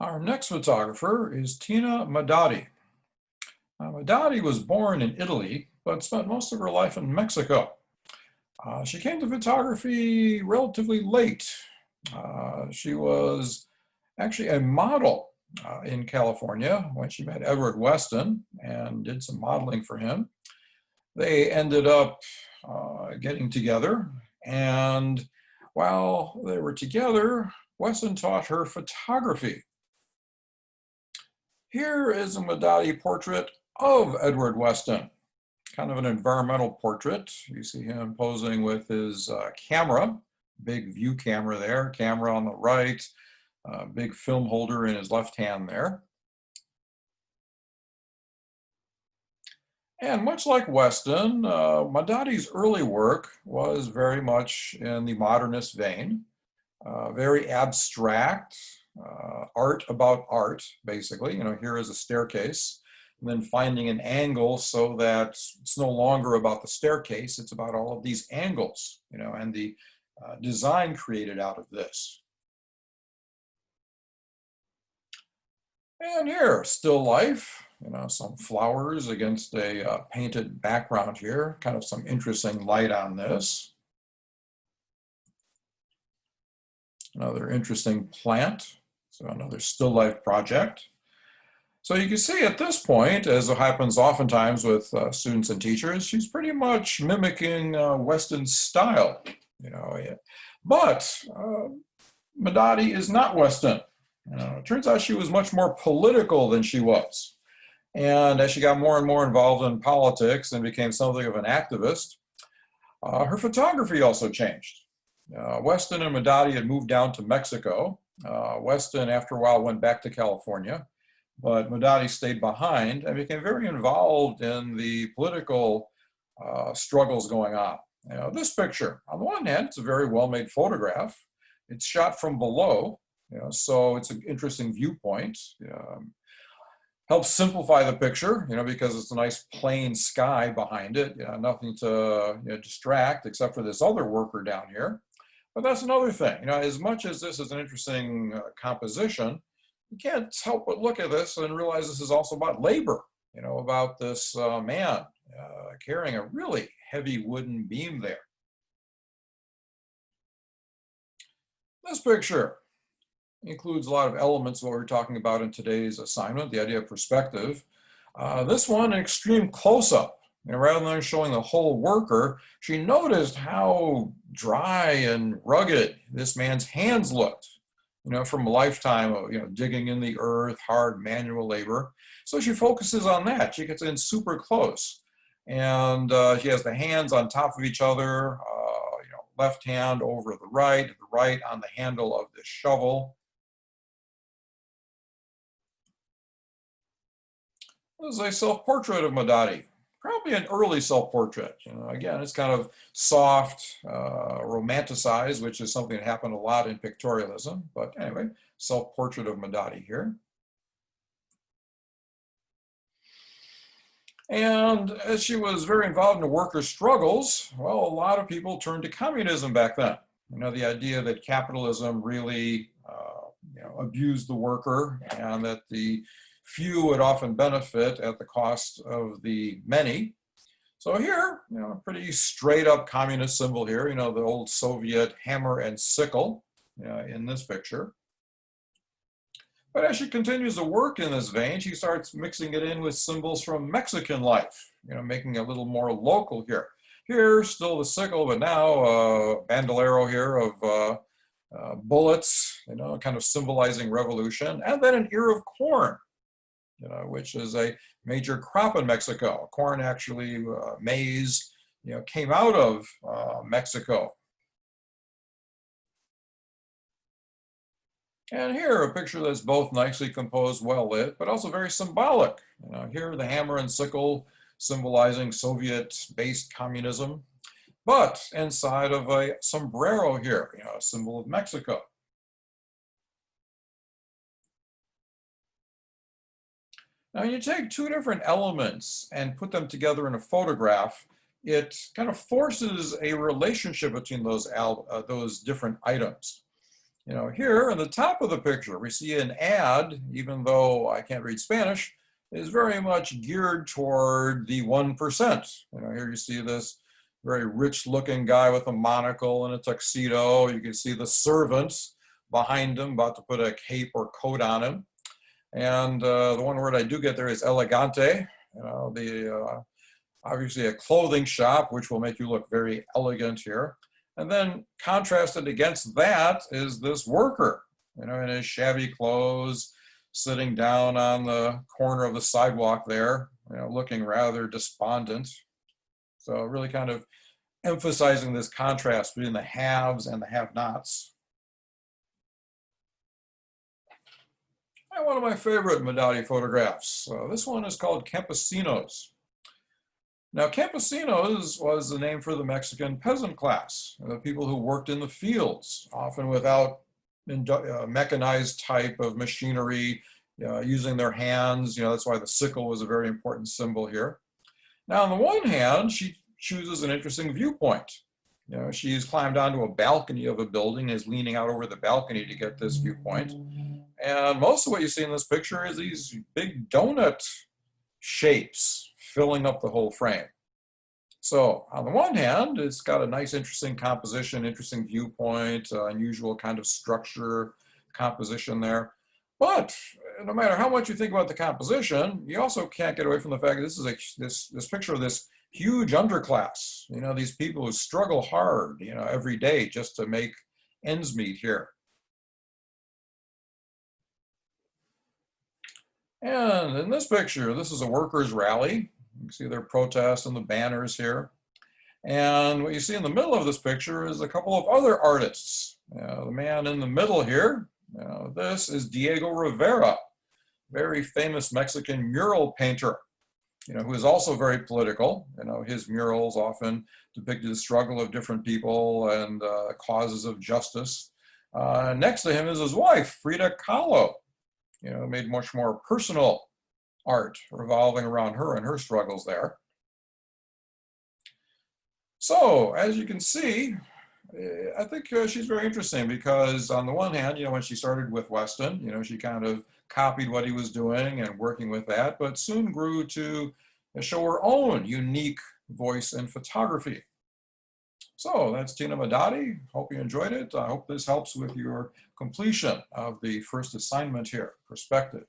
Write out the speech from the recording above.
Our next photographer is Tina Modotti. Modotti was born in Italy, but spent most of her life in Mexico. She came to photography relatively late. She was actually a model in California when she met Edward Weston and did some modeling for him. They ended up getting together, and while they were together, Weston taught her photography. Here is a Modotti portrait of Edward Weston, kind of an environmental portrait. You see him posing with his camera, big view camera there, camera on the right, big film holder in his left hand there. And much like Weston, Modotti's early work was very much in the modernist vein, very abstract, art about art, basically. Here is a staircase, and then finding an angle so that it's no longer about the staircase, it's about all of these angles, and the design created out of this. And here, still life, some flowers against a painted background here, kind of some interesting light on this. Another interesting plant, so another still life project. So you can see at this point, as happens oftentimes with students and teachers, she's pretty much mimicking Weston's style, But Modotti is not Weston. It turns out she was much more political than she was. And as she got more and more involved in politics and became something of an activist, her photography also changed. Weston and Modotti had moved down to Mexico. Weston, after a while, went back to California, but Modotti stayed behind and became very involved in the political struggles going on. This picture, on the one hand, it's a very well-made photograph. It's shot from below, so it's an interesting viewpoint. Helps simplify the picture, because it's a nice plain sky behind it. Nothing to distract except for this other worker down here. But that's another thing. As much as this is an interesting composition, you can't help but look at this and realize this is also about labor. About this man carrying a really heavy wooden beam there. This picture includes a lot of elements of what we're talking about in today's assignment, the idea of perspective. This one, an extreme close-up. Rather than showing the whole worker, she noticed how dry and rugged this man's hands looked, from a lifetime of, digging in the earth, hard manual labor. So she focuses on that. She gets in super close. And she has the hands on top of each other, left hand over the right on the handle of the shovel. This is a self-portrait of Modotti, probably an early self-portrait. Again, it's kind of soft, romanticized, which is something that happened a lot in pictorialism. But anyway, self-portrait of Modotti here. And as she was very involved in the workers' struggles, well, a lot of people turned to communism back then. The idea that capitalism really, abused the worker and that the few would often benefit at the cost of the many. So here, a pretty straight up communist symbol here, the old Soviet hammer and sickle in this picture. But as she continues to work in this vein, she starts mixing it in with symbols from Mexican life, making it a little more local here. Here, still the sickle, but now a bandolero here of bullets, kind of symbolizing revolution, and then an ear of corn, which is a major crop in Mexico. Corn, actually, maize, came out of Mexico. And here, a picture that's both nicely composed, well lit, but also very symbolic. Here, the hammer and sickle symbolizing Soviet-based communism, but inside of a sombrero here, a symbol of Mexico. Now, you take two different elements and put them together in a photograph, it kind of forces a relationship between those different items. You know, here in the top of the picture, we see an ad, even though I can't read Spanish, is very much geared toward the 1%. You know, here you see this very rich looking guy with a monocle and a tuxedo. You can see the servants behind him about to put a cape or coat on him. And the one word I do get there is elegante. You know, obviously a clothing shop, which will make you look very elegant here. And then contrasted against that is this worker, you know, in his shabby clothes, sitting down on the corner of the sidewalk there, you know, looking rather despondent. So really kind of emphasizing this contrast between the haves and the have-nots. And one of my favorite Modotti photographs. This one is called Campesinos. Now, campesinos was the name for the Mexican peasant class, the people who worked in the fields, often without mechanized type of machinery, using their hands. You know, that's why the sickle was a very important symbol here. Now, on the one hand, she chooses an interesting viewpoint. You know, she's climbed onto a balcony of a building, is leaning out over the balcony to get this viewpoint. And most of what you see in this picture is these big donut shapes filling up the whole frame. So on the one hand, it's got a nice, interesting composition, interesting viewpoint, unusual kind of structure, composition there. But no matter how much you think about the composition, you also can't get away from the fact that this is this picture of this huge underclass. You know, these people who struggle hard, you know, every day just to make ends meet here. And in this picture, this is a workers' rally. You can see their protests and the banners here. And what you see in the middle of this picture is a couple of other artists. The man in the middle here, this is Diego Rivera, very famous Mexican mural painter, you know, who is also very political. You know, his murals often depicted the struggle of different people and causes of justice. Next to him is his wife, Frida Kahlo, you know, made much more personal art revolving around her and her struggles there. So, as you can see, I think she's very interesting because on the one hand, you know, when she started with Weston, you know, she kind of copied what he was doing and working with that, but soon grew to show her own unique voice in photography. So that's Tina Modotti. Hope you enjoyed it. I hope this helps with your completion of the first assignment here, perspective.